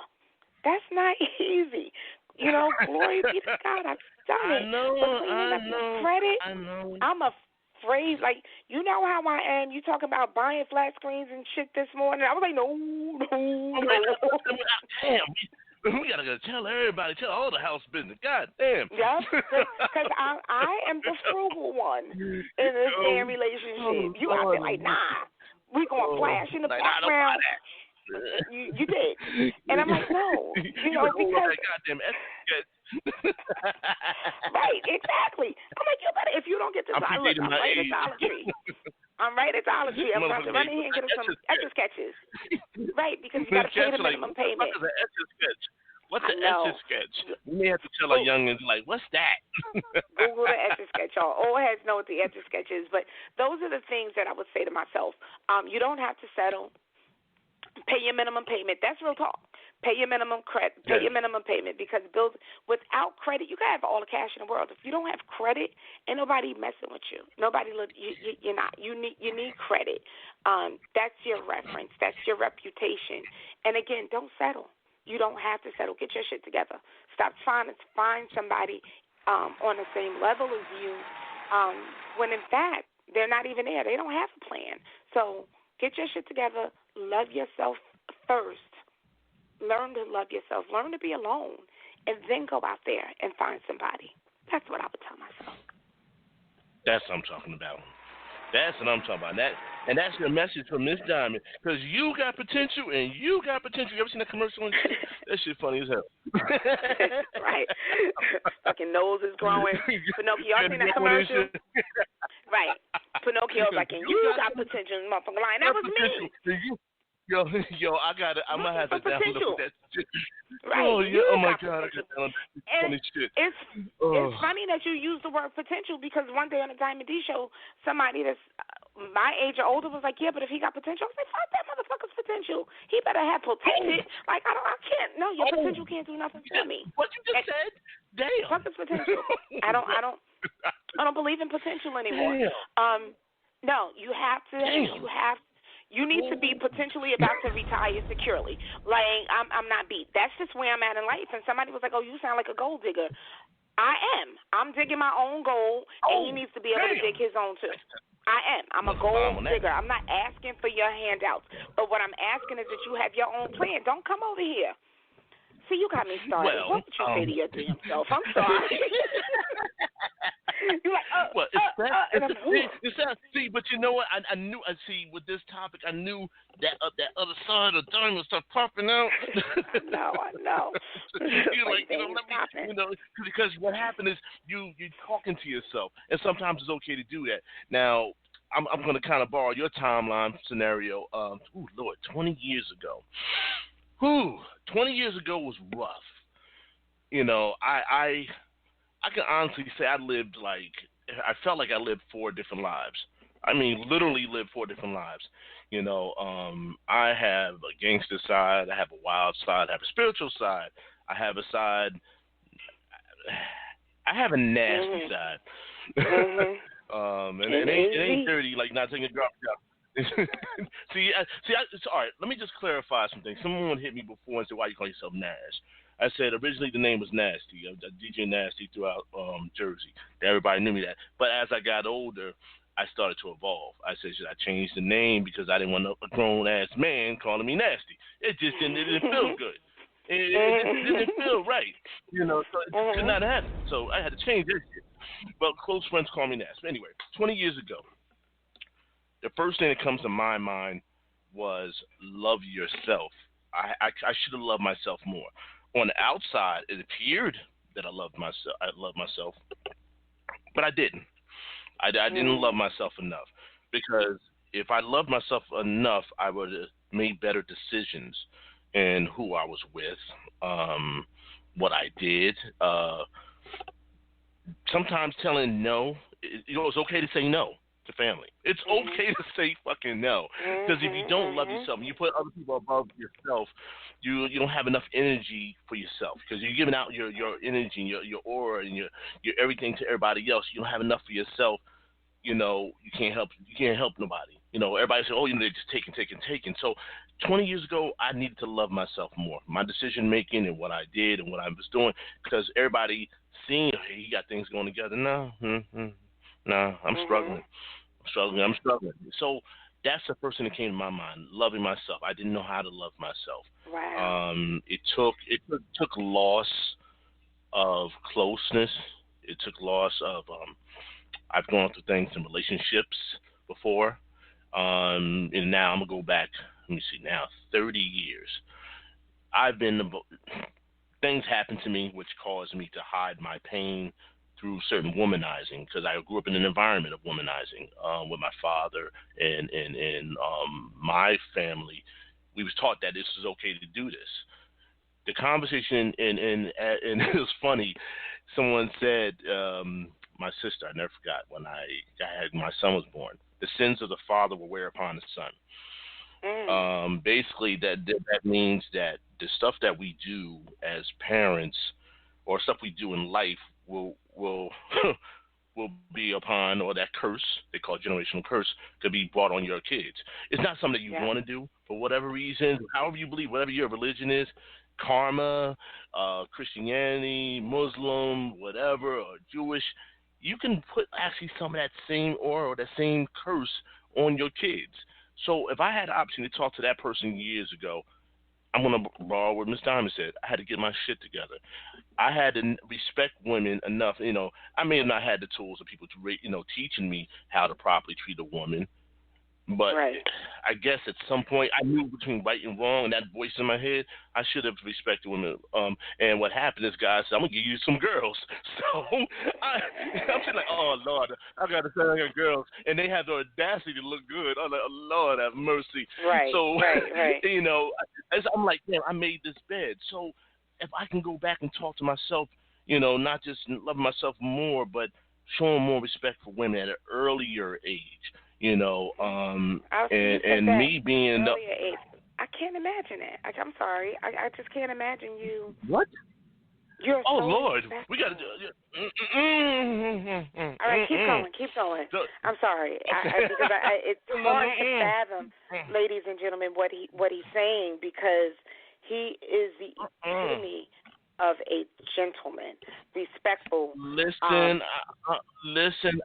That's not easy. You know, glory be to God, I've done it. But cleaning up your credit, I'm afraid. Like, you know how I am. You talking about buying flat screens and shit this morning. I was like, no. Damn. We gotta go tell everybody, tell all the house business. God damn. Yeah, because I am the frugal one in this damn relationship. You out there like, nah, we gonna flash in the background. You did, and I'm like, no, you know, because goddamn right, exactly. I'm like, you better if you don't get this. I'm right at Dollar Tree. I'm right at Dollar Tree. I'm about to run in here and get some Etch-a-Sketches. Right, because you got to pay the minimum payment. What's an Etch-a-Sketch? We may have to tell our youngins, like, what's that? Google the Etch-a-Sketch. All heads know what the Etch-a-Sketch is. But those are the things that I would say to myself. You don't have to settle. Pay your minimum payment. That's real talk. Pay your minimum credit. Pay your minimum payment, because without credit, you can have all the cash in the world. If you don't have credit, ain't nobody messing with you. You're not. You need credit. That's your reference. That's your reputation. And again, don't settle. You don't have to settle. Get your shit together. Stop trying to find somebody on the same level as you, when in fact they're not even there. They don't have a plan. So get your shit together. Love yourself first. Learn to love yourself. Learn to be alone, and then go out there and find somebody. That's what I would tell myself. That's what I'm talking about. That's what I'm talking about. And that's your message from Miss Diamond, because you got potential, and you got potential. You ever seen that commercial? That shit funny as hell. Right. Fucking nose is growing. Pinocchio, y'all seen that commercial? Right. Pinocchio's like, and you got potential, motherfucker line. That was me. Yo, I'm gonna have to download that shit. Right. Oh my God, I got download that funny shit. It's funny that you use the word potential, because one day on the Diamond Dee show, somebody that's my age or older was like, yeah, but if he got potential, I was like, fuck that motherfucker's potential. He better have potential. Like, I can't. No, your potential can't do nothing for me. What you just said? Damn. Fuck his potential. I don't believe in potential anymore. Damn. No, you have to. Damn. You need to be potentially about to retire securely. Like, I'm not beat. That's just where I'm at in life. And somebody was like, oh, you sound like a gold digger. I am. I'm digging my own gold, and he needs to be able to dig his own too. I am. I'm a gold digger. I'm not asking for your handouts. But what I'm asking is that you have your own plan. Don't come over here. See, you got me started. What would you say to your damn self? I'm sorry. You're like, see, but you know what? I knew. I see with this topic, I knew that other side of the diamond would start popping out. I know. You're like, let me, because what happened is you're talking to yourself, and sometimes it's okay to do that. Now, I'm going to kind of borrow your timeline scenario. Lord, 20 years ago. 20 years ago was rough. You know, I can honestly say I felt like I lived 4 different lives. I mean, literally lived 4 different lives. You know, I have a gangster side, I have a wild side, I have a spiritual side, I have a side, I have a nasty side. And it ain't dirty, like not taking a drop. All right. Let me just clarify something. Someone hit me before and said, "Why you call yourself Nash?" I said originally the name was Nasty. I DJ Nasty throughout Jersey. Everybody knew me that. But as I got older, I started to evolve. I said, should I change the name because I didn't want a grown ass man calling me Nasty? It didn't feel good. It didn't feel right. So it could not happen. So I had to change that shit. But close friends call me Nasty. Anyway, 20 years ago, the first thing that comes to my mind was love yourself. I should have loved myself more. On the outside, it appeared that I loved myself, but I didn't. I didn't love myself enough, because if I loved myself enough, I would have made better decisions in who I was with, what I did. Sometimes telling no, it's okay to say no to family. It's okay to say fucking no, because if you don't love yourself, and you put other people above yourself, you don't have enough energy for yourself, because you're giving out your energy and your aura and your everything to everybody else. You don't have enough for yourself. You can't help nobody. Everybody says, they're just taking. So 20 years ago, I needed to love myself more. My decision making and what I did and what I was doing, because everybody seeing, hey, he got things going together. No, I'm struggling. So that's the first thing that came to my mind, loving myself. I didn't know how to love myself. Wow. It took loss of closeness. It took loss of I've gone through things in relationships before, and now I'm gonna go back. Let me see, now 30 years. Things happened to me which caused me to hide my pain through certain womanizing, because I grew up in an environment of womanizing with my father and my family. We was taught that this is okay to do this. The conversation and it was funny. Someone said, my sister, I never forgot, when my son was born, the sins of the father will wear upon the son. Basically, that means that the stuff that we do as parents, or stuff we do in life, will be upon, or that curse they call generational curse could be brought on your kids. It's not something that you want to do for whatever reason, however you believe, whatever your religion is, karma, Christianity, Muslim, whatever, or Jewish. You can put actually some of that same aura or that same curse on your kids. So if I had the option to talk to that person years ago, I'm going to borrow what Miss Diamond said. I had to get my shit together. I had to respect women enough. I may have not had the tools of people to, teaching me how to properly treat a woman. But I guess at some point I knew between right and wrong, and that voice in my head, I should have respected women. And what happened is, guys, I'm going to give you some girls. So I'm just like, oh, Lord, I got to say I got girls. And they have the audacity to look good. I'm like, oh, Lord, have mercy. Right, so, right. I'm like, damn, I made this bed. So if I can go back and talk to myself, not just loving myself more, but showing more respect for women at an earlier age. And me being I can't imagine it. I'm sorry. I just can't imagine you. What? You're oh, so Lord. respectful. We got to do All right, keep going. I'm sorry. Because it's hard to fathom, ladies and gentlemen, what he's saying, because he is the epitome of a gentleman, respectful. Listen,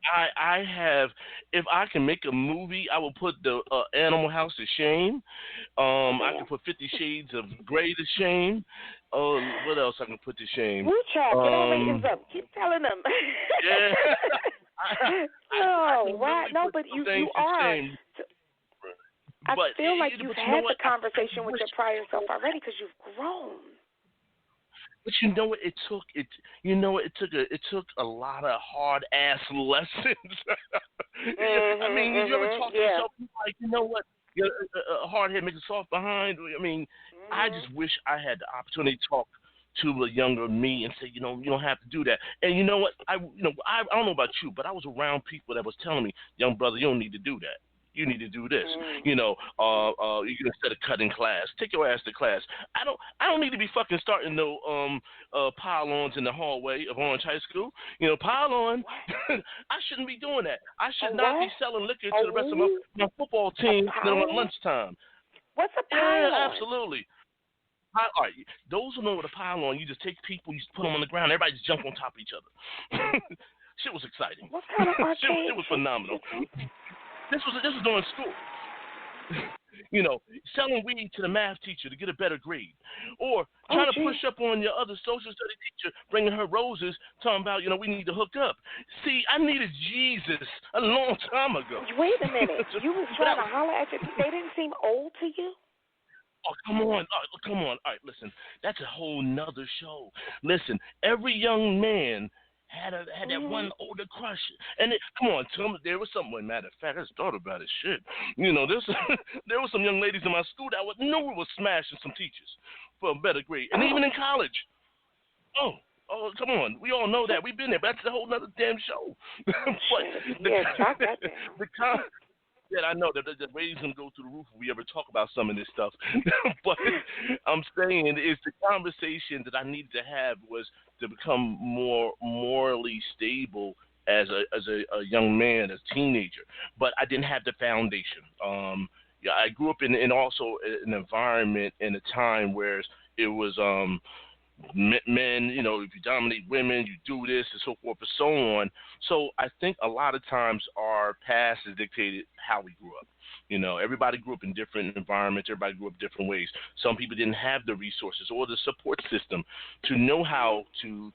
I have, if I can make a movie, I will put the Animal House to shame. I can put 50 Shades of Grey to shame. What else I can put to shame? Woo Chat, get our ratings up. Keep telling them. Yeah. No, but you are. I feel like you've had the conversation with your prior self already, because you've grown. But you know what? It took a lot of hard ass lessons. I mean, you ever talk to yourself like, you know what? A hard head makes a soft behind. I mean, I just wish I had the opportunity to talk to a younger me and say, you don't have to do that. And you know what? I don't know about you, but I was around people that was telling me, young brother, you don't need to do that. You need to do this. You know, instead of cutting class, take your ass to class. I don't need to be fucking starting no pile-ons in the hallway of Orange High School. You know, pile-on. I shouldn't be doing that. I should not be selling liquor to the rest of my football team at lunchtime. What's a pile-on? Yeah, absolutely. All right, those who know what a pile-on, you just take people, you just put them on the ground, everybody just jump on top of each other. Shit was exciting. What kind of arcade? Shit was phenomenal. This was during school. You know, selling weed to the math teacher to get a better grade, or trying to push up on your other social studies teacher, bringing her roses, talking about, you know, we need to hook up. See, I needed Jesus a long time ago. Wait a minute, you was trying to holler at your. They didn't seem old to you? Oh, come on. Come on. All right, listen. That's a whole nother show. Listen, every young man had that one older crush. And come on, tell me, there was something, matter of fact, I just thought about it. Shit. You know, there was some young ladies in my school that knew we were smashing some teachers for a better grade. And even in college. Oh, come on. We all know that. We've been there. But that's a whole nother damn show. Yeah, I know that the ratings going to go through the roof if we ever talk about some of this stuff. But I'm saying is the conversation that I needed to have was to become more morally stable as a young man, as a teenager. But I didn't have the foundation. I grew up in also an environment in a time where it was men, you know, if you dominate women, you do this and so forth and so on. So I think a lot of times our past is dictated how we grew up. You know, everybody grew up in different environments. Everybody grew up different ways. Some people didn't have the resources or the support system to know how to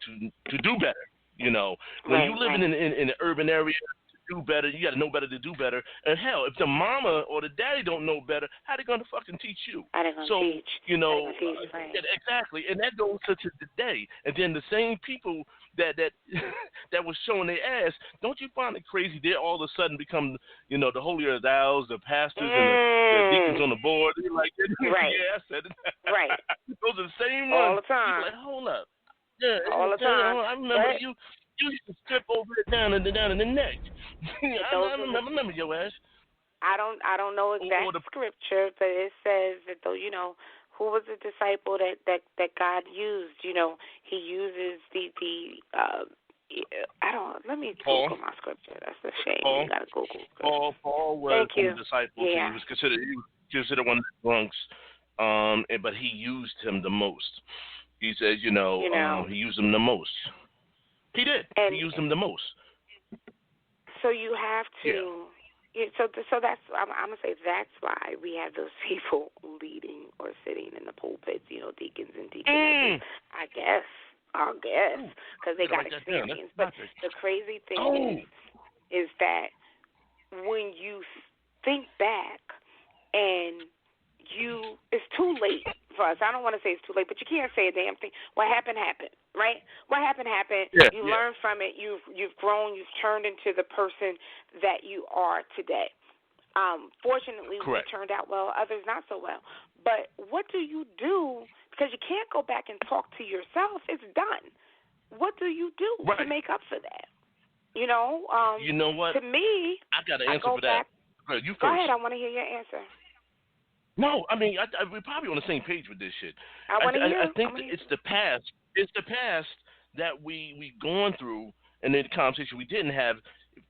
do better. You know, when you living in an urban area, do better, you got to know better to do better. And hell, if the mama or the daddy don't know better, how they gonna fucking teach you? How they gonna teach? You know, exactly, and that goes to today. And then the same people that was showing their ass, don't you find it crazy? They all of a sudden become, you know, the holier of thous, the pastors and the deacons on the board. They're like, right, yeah, I said it. Right. Those are the same all ones. the time. Like, hold up, yeah, all the time. I remember you. You used to strip over it down in the neck. I remember your ass. I don't know exact scripture, but it says that though, you know, who was the disciple that God used? You know, He uses let me Google my scripture. That's a shame. You gotta Google scripture. Paul was a disciple. Yeah. He was considered one of the drunks, but He used him the most. He says, you know, He used him the most. He did. He used them the most. So you have to. Yeah. So that's. I'm gonna say that's why we have those people leading or sitting in the pulpits. You know, deacons and deaconesses. I guess, because they got experience. But the crazy thing is that when you think back and it's too late for us. I don't want to say it's too late, but you can't say a damn thing. What happened, right? What happened. Yeah, you learned from it. You've grown. You've turned into the person that you are today. Fortunately, we turned out well. Others not so well. But what do you do? Because you can't go back and talk to yourself. It's done. What do you do to make up for that? You know. You know what? To me, I got an answer for that. You first. Go ahead. I want to hear your answer. No, I mean, we're probably on the same page with this shit. I think it's the past. It's the past that we gone through, and then the conversation we didn't have.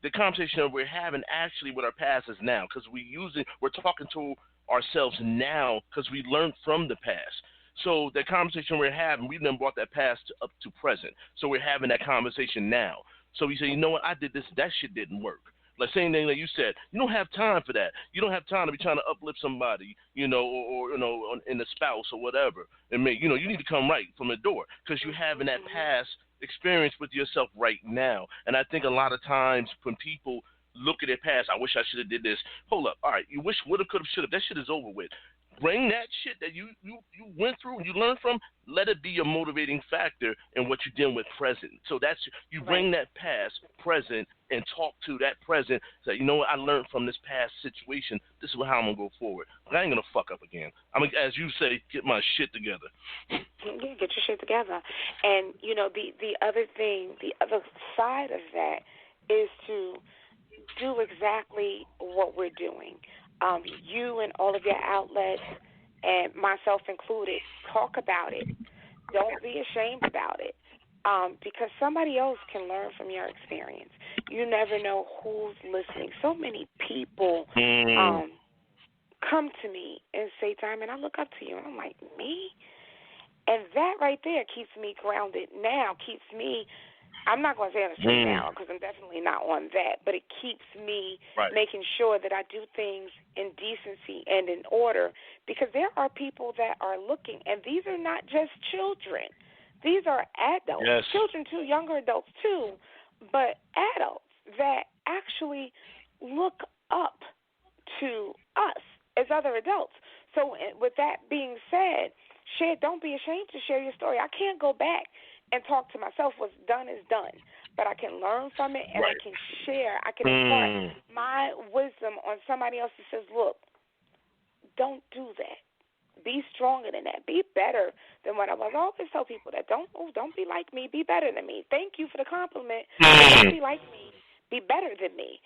The conversation that we're having actually with our past is now, because we're talking to ourselves now because we learned from the past. So the conversation we're having, we then brought that past up to present. So we're having that conversation now. So we say, you know what, I did this, that shit didn't work. Like same thing that you said, you don't have time for that. You don't have time to be trying to uplift somebody, you know, or you know, in the spouse or whatever. And you know, you need to come right from the door because you're having that past experience with yourself right now. And I think a lot of times when people look at their past, I wish I should have did this. Hold up, all right, you wish, would have, could have, should have. That shit is over with. Bring that shit that you went through and you learned from, let it be a motivating factor in what you're dealing with present. So that's, you bring that past present and talk to that present. Say, you know what, I learned from this past situation. This is how I'm going to go forward. But I ain't going to fuck up again. I'm going to, as you say, get my shit together. Yeah, get your shit together. And, you know, the other thing, the other side of that is to do exactly what we're doing. You and all of your outlets, and myself included, talk about it. Don't be ashamed about it, because somebody else can learn from your experience. You never know who's listening. So many people come to me and say, Diamond, I look up to you. And I'm like, me? And that right there keeps me grounded now, keeps me, I'm not going to say on the straight and narrow because I'm definitely not on that, but it keeps me making sure that I do things in decency and in order, because there are people that are looking, and these are not just children. These are adults, children too, younger adults too, but adults that actually look up to us as other adults. So with that being said, don't be ashamed to share your story. I can't go back and talk to myself. What's done is done. But I can learn from it, and I can share. I can impart my wisdom on somebody else that says, look, don't do that. Be stronger than that. Be better than what I was. I always tell people that don't be like me. Be better than me. Thank you for the compliment. Don't be like me. Be better than me.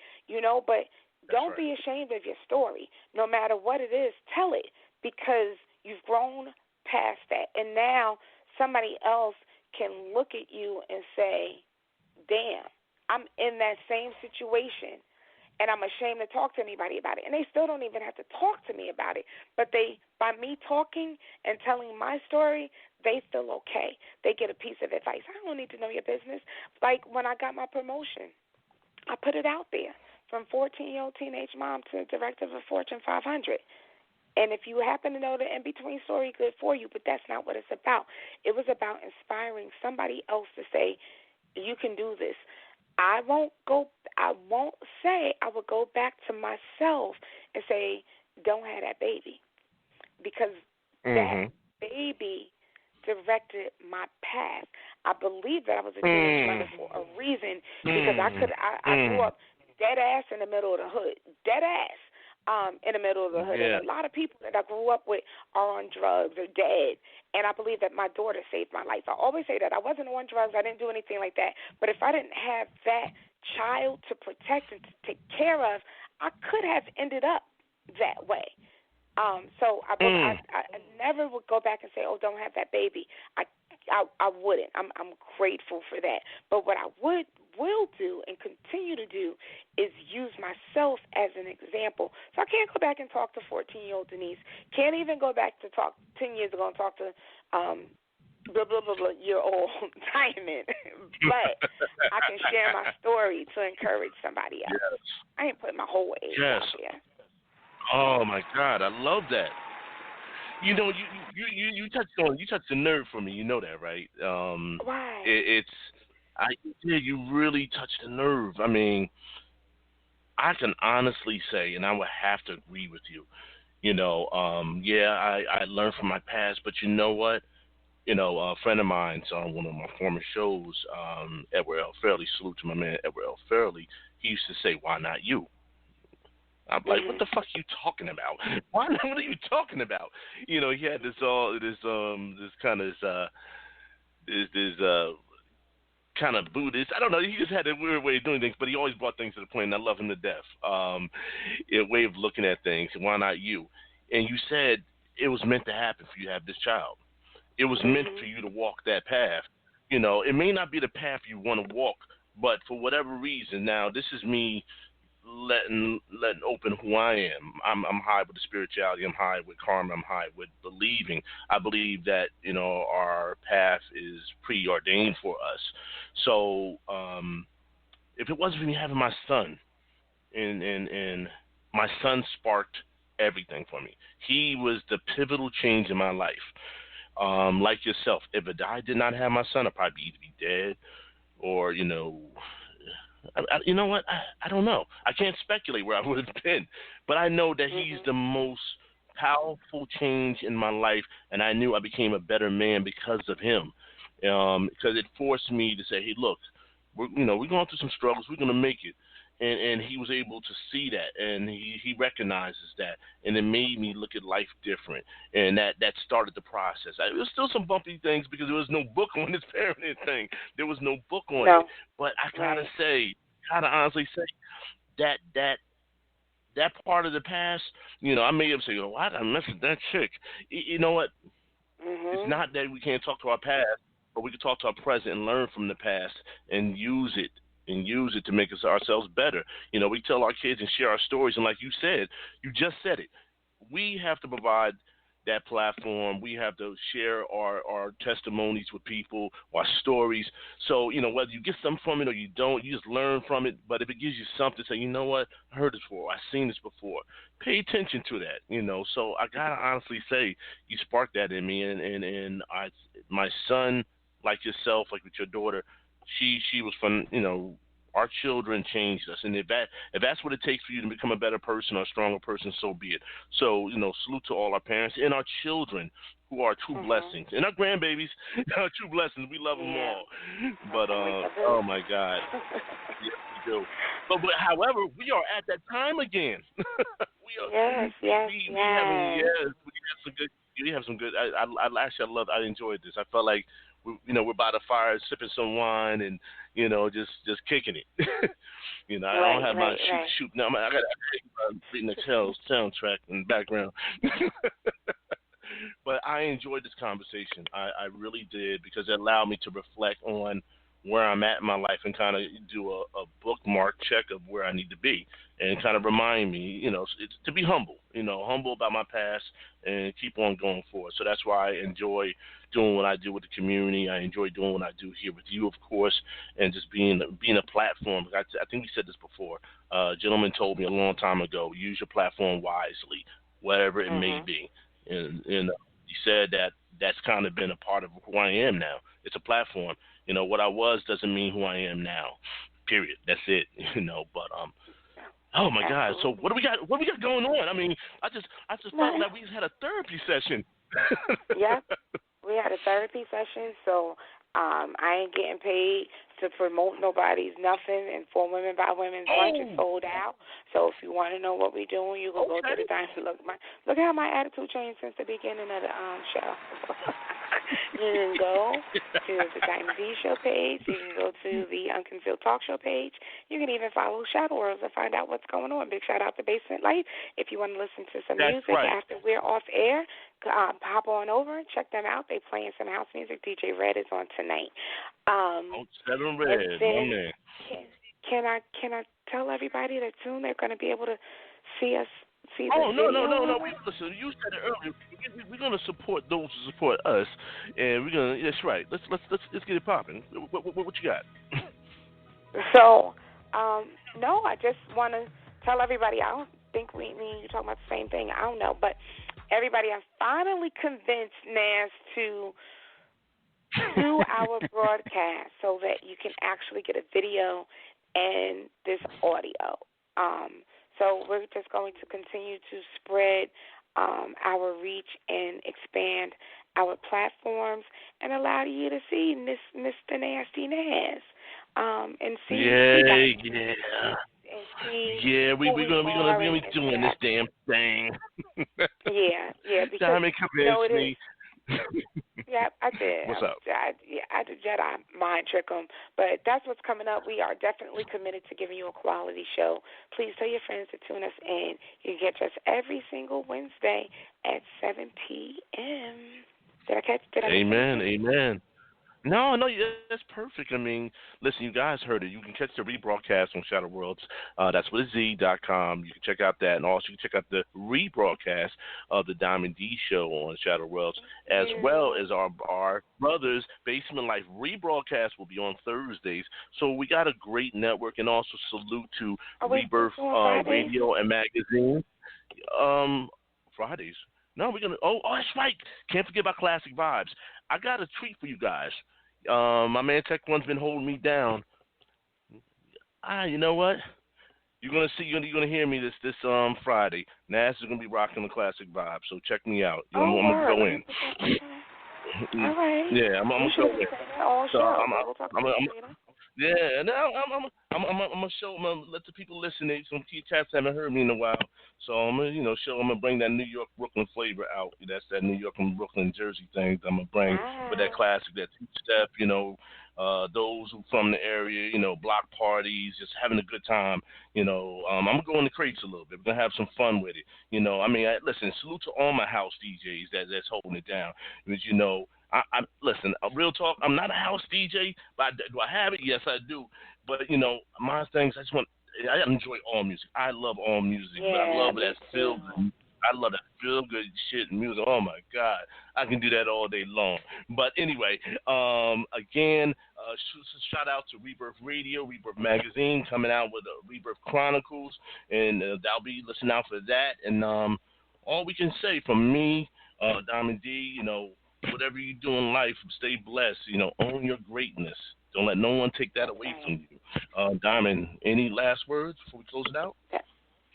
But don't be ashamed of your story. No matter what it is, tell it, because you've grown past that. And now somebody else can look at you and say, damn, I'm in that same situation, and I'm ashamed to talk to anybody about it. And they still don't even have to talk to me about it. But by me talking and telling my story, they feel okay. They get a piece of advice. I don't need to know your business. Like when I got my promotion, I put it out there, from 14-year-old teenage mom to director of a Fortune 500. And if you happen to know the in-between story, good for you, but that's not what it's about. It was about inspiring somebody else to say, you can do this. I won't say I would go back to myself and say, don't have that baby, because that baby directed my path. I believe that I was a Jewish mother for a reason, because I grew up dead ass in the middle of the hood, dead ass. In the middle of the hood. And a lot of people that I grew up with are on drugs or dead. And I believe that my daughter saved my life. I always say that. I wasn't on drugs. I didn't do anything like that. But if I didn't have that child to protect and to take care of, I could have ended up that way. So I never would go back and say, oh, don't have that baby. I wouldn't. I'm grateful for that. But what I will do and continue to do is use myself as an example. So I can't go back and talk to 14-year-old Denise. Can't even go back to talk 10 years ago and talk to blah, blah, blah, blah, year old Diamond. But I can share my story to encourage somebody else. Yes. I ain't putting my whole age out there. Oh my God, I love that. You touched the nerve for me. You know that, right? Why? You really touched the nerve. I mean, I can honestly say, and I would have to agree with you. I learned from my past, but you know what? A friend of mine's on one of my former shows, Edward L. Fairley. Salute to my man, Edward L. Fairley. He used to say, "Why not you?" I'm like, what the fuck are you talking about? What are you talking about? He had this kind of Buddhist. I don't know. He just had a weird way of doing things, but he always brought things to the point, and I love him to death. A way of looking at things. Why not you? And you said it was meant to happen for you to have this child. It was meant for you to walk that path. It may not be the path you want to walk, but for whatever reason, now this is me letting open who I am. I'm high with the spirituality. I'm high with karma. I'm high with believing. I believe that our path is preordained for us. So if it wasn't for me having my son, and my son sparked everything for me. He was the pivotal change in my life. Like yourself, if I did not have my son, I'd probably either be dead or you know what? I don't know. I can't speculate where I would have been, but I know that he's the most powerful change in my life, and I knew I became a better man because of him. Because it forced me to say, "Hey, look, we're going through some struggles. We're going to make it." And he was able to see that, and he recognizes that, and it made me look at life different, and that started the process. There was still some bumpy things because there was no book on this parenting thing. There was no book on it. But I gotta honestly say, that part of the past, I may have said, "Oh, I messed with that chick." You know what? It's not that we can't talk to our past, but we can talk to our present and learn from the past and use it to make ourselves better. We tell our kids and share our stories, and like you just said it. We have to provide that platform. We have to share our testimonies with people, our stories. So, whether you get something from it or you don't, you just learn from it. But if it gives you something, say, you know what, I heard this before, I've seen this before. Pay attention to that, So I gotta honestly say, you sparked that in me, and my son, like yourself, like with your daughter, she was from, our children changed us, and if that's what it takes for you to become a better person or a stronger person, so be it. So, salute to all our parents and our children who are true blessings, and our grandbabies are true blessings. We love them all. But oh my God, yes, we do. But however, we are at that time again. We have some good. I enjoyed this. I felt like we're by the fire sipping some wine and just kicking it. I don't have my shoot. No, I got reading the soundtrack in the background. But I enjoyed this conversation. I really did, because it allowed me to reflect on where I'm at in my life and kind of do a bookmark check of where I need to be, and kind of remind me, it's to be humble, humble about my past and keep on going forward. So that's why I enjoy doing what I do with the community. I enjoy doing what I do here with you, of course, and just being a platform. I think we said this before. A gentleman told me a long time ago, use your platform wisely, whatever it may be. And he said that's kind of been a part of who I am now. It's a platform. What I was doesn't mean who I am now. Period. That's it. But oh my God. So what do we got? What do we got going on? I mean, I just felt like we just had a therapy session. Yep. We had a therapy session, so I ain't getting paid to promote nobody's nothing, and For Women by Women's lunch is sold out. So if you want to know what we're doing, you can go to the Diamond. Look how my attitude changed since the beginning of the show. You can go to the Diamond Dee Show page. You can go to the Unconcealed Talk Show page. You can even follow Shadow Worlds to find out what's going on. Big shout out to Basement Light. If you want to listen to some music after we're off air, hop on over and check them out. They're playing some house music. DJ Red is on tonight. Seven Red, my man. Can I tell everybody that soon they're going to be able to see us? No. Listen, you said it earlier. We're going to support those who support us, and we're going to. That's right. Let's get it popping. What you got? So, no, I just want to tell everybody. I don't think you talking about the same thing. I don't know, but everybody, I'm finally convinced Naz to do our broadcast so that you can actually get a video and this audio. So we're just going to continue to spread our reach and expand our platforms and allow you to see Mr. Nasty Naz and see. We're gonna be doing this damn thing. Because Diamond convinced me. Yeah, I did. What's up? I did Jedi mind trick them, but that's what's coming up. We are definitely committed to giving you a quality show. Please tell your friends to tune us in. You can catch us every single Wednesday at 7 p.m. Did I Amen. No, that's perfect. I mean, listen, you guys heard it. You can catch the rebroadcast on Shadow Worlds. That's with Z.com. You can check out that. And also you can check out the rebroadcast of the Diamond Dee Show on Shadow Worlds, as well as our brothers' Basement Life rebroadcast will be on Thursdays. So we got a great network. And also salute to Rebirth Radio and Magazine. Fridays. No, we're going to – oh, that's right. Can't forget about Classic Vibes. I got a treat for you guys. My man Tech One's been holding me down. You know what? You're gonna hear me this Friday. Naz is gonna be rocking the Classic Vibe, so check me out. I'm gonna go in. All right. Yeah, I'm gonna go in. I'm gonna show. I'm gonna let the people listen. Some key cats haven't heard me in a while, so I'm gonna show. I'm gonna bring that New York Brooklyn flavor out. That's that New York and Brooklyn Jersey thing that I'm gonna bring with that classic, that two-step, those who from the area, block parties, just having a good time. I'm going to go in the crates a little bit. We're going to have some fun with it. Listen, salute to all my house DJs that's holding it down. Because, listen, real talk, I'm not a house DJ, but do I have it? Yes, I do. But, my things, I enjoy all music. I love all music. Yeah, but I love that feel good shit and music. Oh my God, I can do that all day long. But anyway, again, shout out to Rebirth Radio, Rebirth Magazine, coming out with Rebirth Chronicles, and I'll be listening out for that. And all we can say from me, Diamond D, whatever you do in life, stay blessed. Own your greatness. Don't let no one take that away from you. Diamond, any last words before we close it out?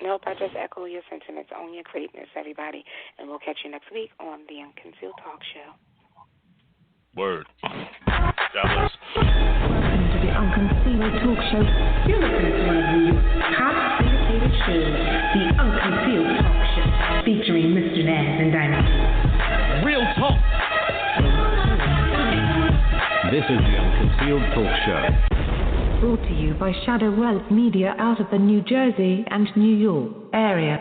Nope, I just echo your sentiments. Own your greatness, everybody. And we'll catch you next week on the Unconcealed Talk Show. Word. God bless. Welcome to the Unconcealed Talk Show. You're listening to one of New York's top syndicated shows, the Unconcealed Talk Show, featuring Mr. Naz and Diamond Dee. Real talk. This is the Unconcealed Talk Show. Brought to you by Shadow Wealth Media out of the New Jersey and New York area.